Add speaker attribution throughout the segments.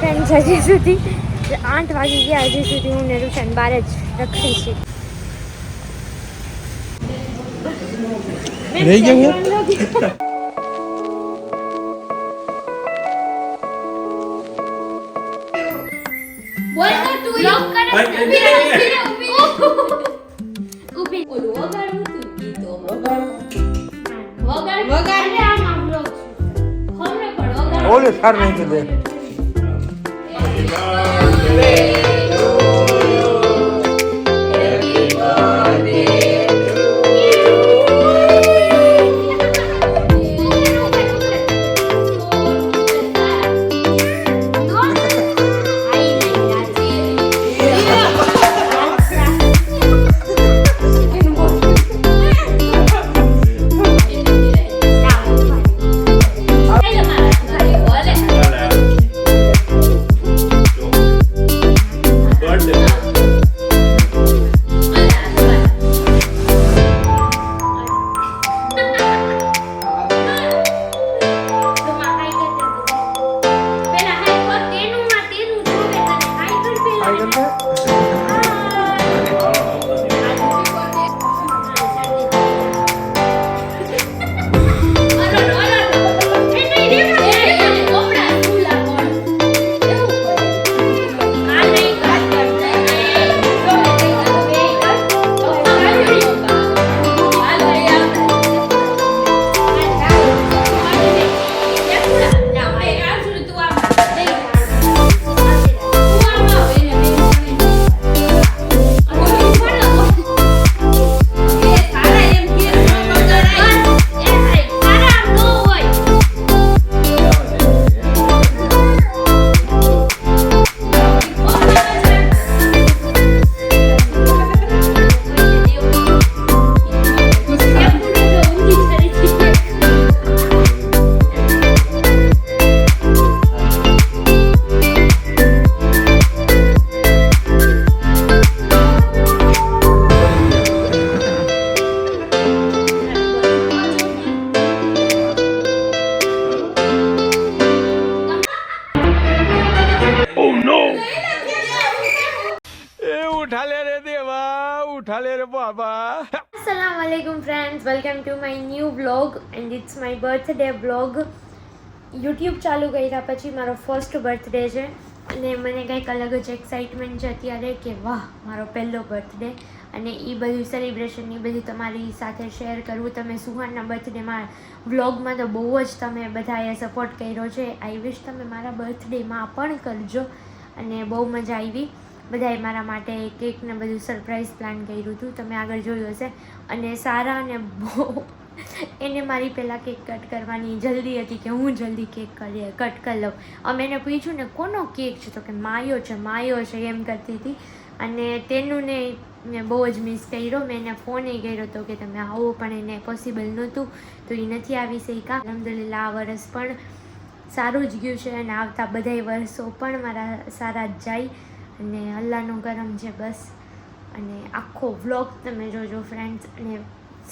Speaker 1: Friends, હજી સુધી 8 વાગી ગયા, હજી સુધી હું ને રૂશન બહાર જ રખડી છે.
Speaker 2: રહી ગયું ઓલે સાર નહીં કીધે
Speaker 1: Assalamualaikum friends, welcome to my new vlog and it's my birthday vlog. YouTube ચાલુ કર્યા પછી મારો ફર્સ્ટ બર્થડે છે અને મને કંઈક અલગ જ એક્સાઇટમેન્ટ છે અત્યારે કે વાહ મારો પહેલો બર્થડે અને એ બધું સેલિબ્રેશન એ બધું તમારી સાથે શેર કરવું. તમે સુહાનના બર્થડેમાં વ્લોગમાં તો બહુ જ તમે બધાએ સપોર્ટ કર્યો છે. આઈ વિશ તમે મારા બર્થડેમાં પણ કરજો અને બહુ મજા આવી. બધાએ મારા માટે કેક ને બધું સરપ્રાઈઝ પ્લાન કર્યું હતું, તમે આગળ જોયું હશે. અને સારા અને બહુ એને મારી પહેલાં કેક કટ કરવાની જલ્દી હતી કે હું જલ્દી કેક કટ કરી લઉં. અમે એને પૂછ્યું ને કોનો કેક છે તો કે માયો છે એમ કરતી હતી. અને તેનું ને મેં બહુ જ મિસ કર્યો. મેં એને ફોન એ કર્યો હતો કે તમે આવો પણ એને પોસિબલ નહોતું તો એ નથી આવી શક્યા. અલ્હમ્દુલિલ્લાહ આ વર્ષ પણ સારું જ ગયું છે અને આવતા બધાય વર્ષો પણ મારા સારા જ જાય અને અલ્લાહનો કરમ છે બસ. અને આખો વ્લોગ તમે જોજો ફ્રેન્ડ્સ અને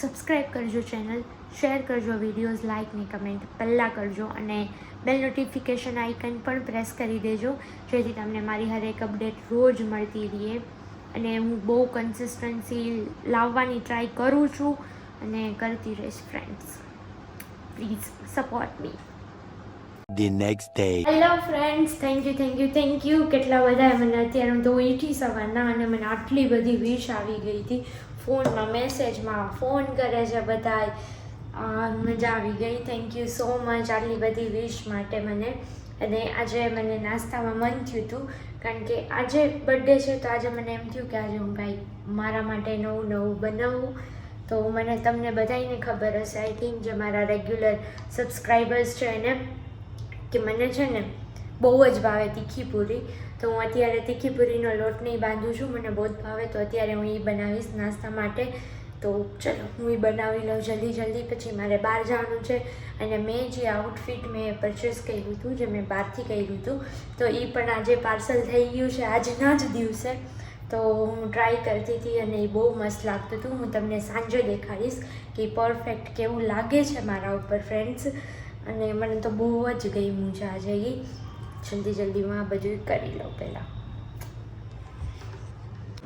Speaker 1: સબસ્ક્રાઈબ કરજો ચેનલ, શેર કરજો વિડીયોઝ, લાઇક ને કમેન્ટ પહેલાં કરજો અને બેલ નોટિફિકેશન આઇકન પણ પ્રેસ કરી દેજો જેથી તમને મારી હરેક અપડેટ રોજ મળતી રહે. અને હું બહુ કન્સિસ્ટન્સી લાવવાની ટ્રાય કરું છું અને કરતી રહીશ friends. Please support me.
Speaker 2: The next day.
Speaker 1: Hello friends, thank you કેટલા બધા મને અત્યારે હું તો ઉઠી સવારના અને મને આટલી બધી વિશ આવી ગઈ હતી ફોનમાં, મેસેજમાં ફોન કરે છે બધા. મજા આવી ગઈ. થેન્ક યુ સો મચ આટલી બધી વિશ માટે મને. અને આજે મને નાસ્તામાં મન થયું હતું કારણ કે આજે બર્થડે છે તો આજે મને એમ થયું કે આજે હું કાંઈ મારા માટે નવું બનાવું. તો મને તમને બધાને ખબર હશે આઈ થિંક જે મારા રેગ્યુલર સબસ્ક્રાઈબર્સ છે એને કે મને છે ને બહુ જ ભાવે તીખી પૂરી. તો હું અત્યારે તીખી પૂરીનો લોટ નહીં બાંધું છું, મને બહુ જ ભાવે તો અત્યારે હું એ બનાવીશ નાસ્તા માટે. તો ચલો હું એ બનાવી લઉં જલ્દી. પછી મારે બહાર જવાનું છે અને મેં જે આઉટફિટ મેં પરચેસ કર્યું હતું જે મેં બહારથી કર્યું હતું તો એ પણ આજે પાર્સલ થઈ ગયું છે આજના જ દિવસે. તો હું ટ્રાય કરતી હતી અને એ બહુ મસ્ત લાગતું હતું. હું તમને સાંજે દેખાડીશ કે પરફેક્ટ કેવું લાગે છે મારા ઉપર ફ્રેન્ડ્સ. અને મને તો બહુ જ ગમ્યું છે આજે એ. જલ્દીમાં આ બધું કરી લો પહેલાં.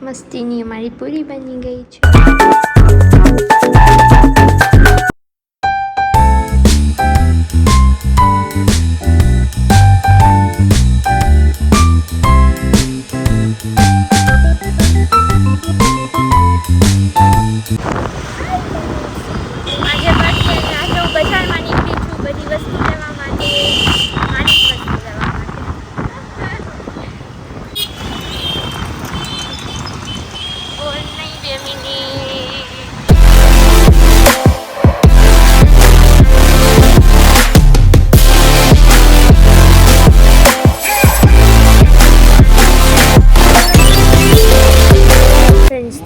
Speaker 1: મસ્તીની અમારી પૂરી બની ગઈ છે.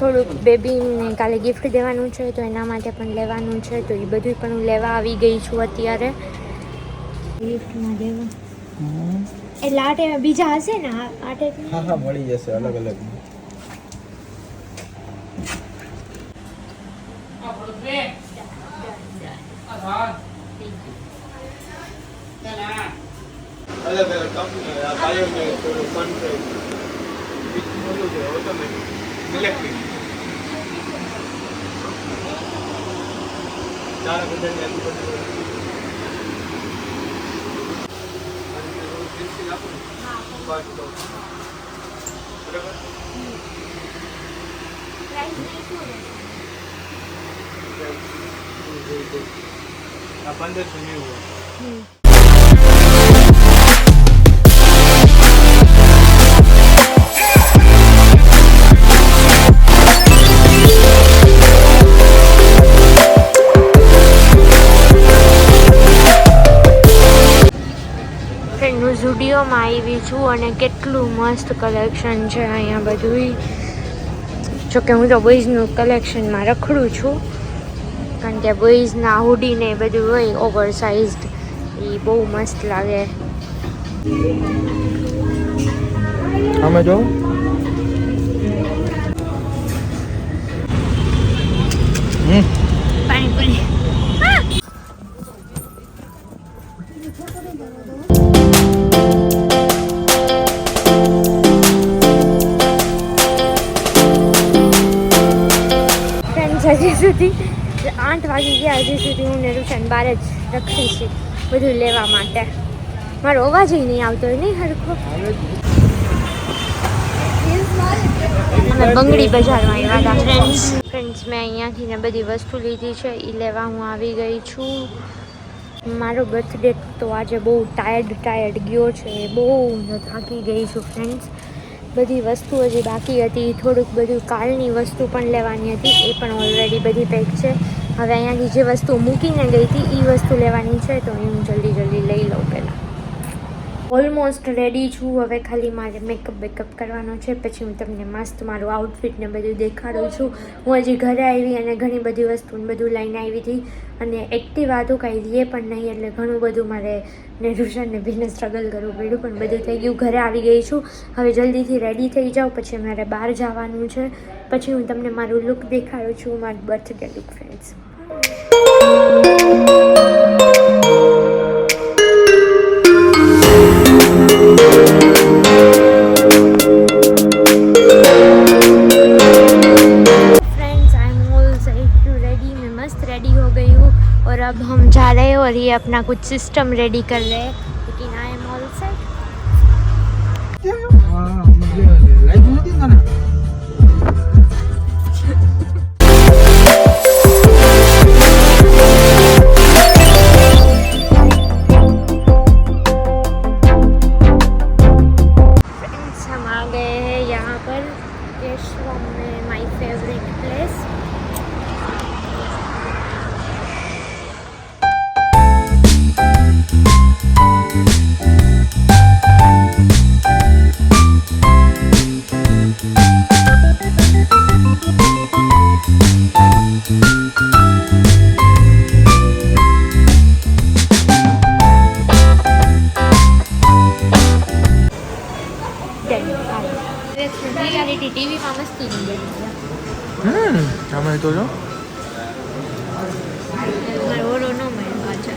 Speaker 1: થોડુંક બેબીને કાલે ગિફ્ટ દેવાનું છે તો એના માટે પણ લેવાનું છે, તો એ બધું પણ હું લેવા આવી ગઈ છું અત્યારે. ગિફ્ટમાં દેવા એટલે આ ટાઈમે બીજા હશે ને? આ ટાઈપ
Speaker 3: હા મળી જશે અલગ અલગ. અલગ અલગ કંપની આ બાયોનેટ સનફ્રેશ બીજું છે ઓટોમેટિક ઇલેક્ટ્રિક ચાર બધાની આજુબાજુ આ 1590.
Speaker 1: ઝુડિયોમાં આવી છું અને કેટલું મસ્ત કલેક્શન છે અહીંયા બધું. જોકે હું તો બોઈઝનું કલેક્શનમાં રખડું છું, કારણ કે બોઈઝના હુડી ને બધું હોય ઓવર સાઇઝડ, એ બહુ મસ્ત લાગે.
Speaker 3: અમે જો
Speaker 1: પાણીપુરી હજી સુધી 8 વાગી ગયા, હજી સુધી હું ને રૂશન બહાર જ રખડી છે બધું લેવા માટે. મારો અવાજ નહીં આવતો હોય નહીં હરખો. અમે બંગડી બજારમાં આવ્યા હતા ફ્રેન્ડ્સ. મેં અહીંયાથી ને બધી વસ્તુ લીધી છે, એ લેવા હું આવી ગઈ છું. મારો બર્થડે તો આજે બહુ ટાયર્ડ ગયો છે, બહુ થાકી ગઈ છું ફ્રેન્ડ્સ. બધી વસ્તુ હજી બાકી હતી, થોડુંક બધું કાલની વસ્તુ પણ લેવાની હતી, એ પણ ઓલરેડી બધી પેક છે. હવે અહીંયાથી જે વસ્તુ મૂકીને ગઈ હતી એ વસ્તુ લેવાની છે, તો હું જલ્દી લઈ લઉં પહેલાં. ઓલમોસ્ટ રેડી છું, હવે ખાલી મારે બેકઅપ કરવાનો છે, પછી હું તમને મસ્ત મારું આઉટફિટ ને બધું દેખાડું છું. હું હજી ઘરે આવી અને ઘણી બધી વસ્તુ બધું લઈને આવી હતી, અને એક્ટિવા હતું કાંઈ લે પણ નહીં, એટલે ઘણું બધું મારે ને રૂશનને બહેને સ્ટ્રગલ કરવું પડ્યું, પણ બધું થઈ ગયું. ઘરે આવી ગઈ છું, હવે જલ્દીથી રેડી થઈ જાઉં, પછી મારે બહાર જવાનું છે, પછી હું તમને મારું લુક દેખાડું છું, મારું બર્થડે લુક ફ્રેન્ડ્સ. और अब हम जा रहे हैं और ये अपना कुछ सिस्टम रेडी कर रहे हैं, लेकिन I am all set. Friends हम आ गए हैं यहाँ पर केशवम में, माय फेवरेट प्लेस.
Speaker 3: લીધો છો
Speaker 1: મારે ઓલો ન મળે પાછા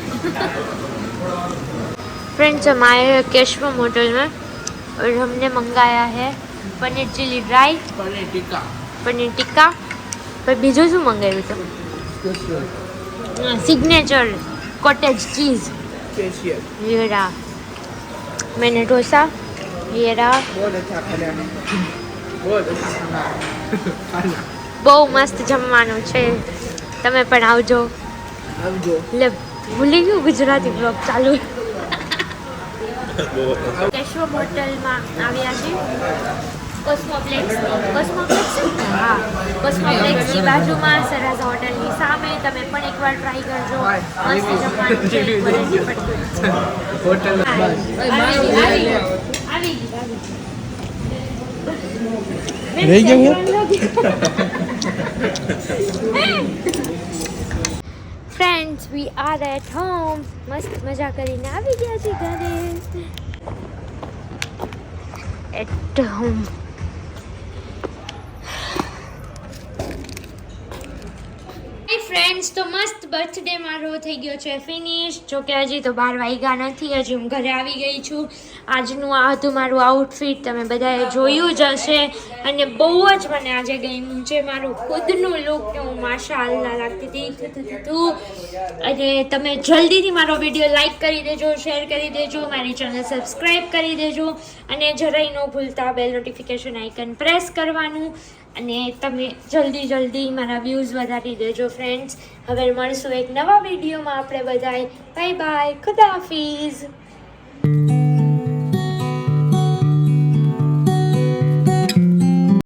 Speaker 1: फ्रेंड्स हम आए हैं केशवम होटल में और हमने मंगाया है पनीर चिली ड्राई पनीर टिक्का पर बीजू शू मंगाव्યું તો सिग्नेचर कॉटेज चीज ये रहा मैंने डोसा ये रहा બહુ મસ્ત જમવાનું છે તમે પણ આવજો લે ભૂલી ગયું ગુજરાતી બ્લોગ ચાલુ કેશવ હોટલમાં આવ્યા છીએ કોસ્મોપ્લેક્સ હા કોસ્મોપ્લેક્સની બાજુમાં સરસ હોટલની સામે તમે પણ એકવાર ટ્રાય કરજો મસ્ત જમવાનું છે
Speaker 3: હોટલ
Speaker 1: આવી
Speaker 3: રહી ગયું
Speaker 1: friends we are at home મસ્ત મજા કરીને આવી ગયા છે ઘરે એટ હોમ ફ્રેન્ડ્સ તો મસ્ત બર્થડે મારો થઈ ગયો છે ફિનિશ જો કે હજી તો 12 વાગ્યા નથી હજી હું ઘરે આવી ગઈ છું આજનું આ હતું મારું આઉટફિટ તમે બધાએ જોયું જ હશે અને બહુ જ મને આજે ગમ્યું છે મારું ખુદનું લુક કે હું માશાઅલ્લાહ લાગતી હતી અને તમે જલ્દીથી મારો વિડીયો લાઈક કરી દેજો શેર કરી દેજો મારી ચેનલ સબસ્ક્રાઈબ કરી દેજો અને જરાય ન ભૂલતા બેલ નોટિફિકેશન આઇકન પ્રેસ કરવાનું અને તમે જલ્દી મારા વ્યૂઝ વધારી દેજો ફ્રેન્ડ્સ હવે મળશું એક નવા વિડીયોમાં આપણે બધાય બાય બાય ખુદા હાફિઝ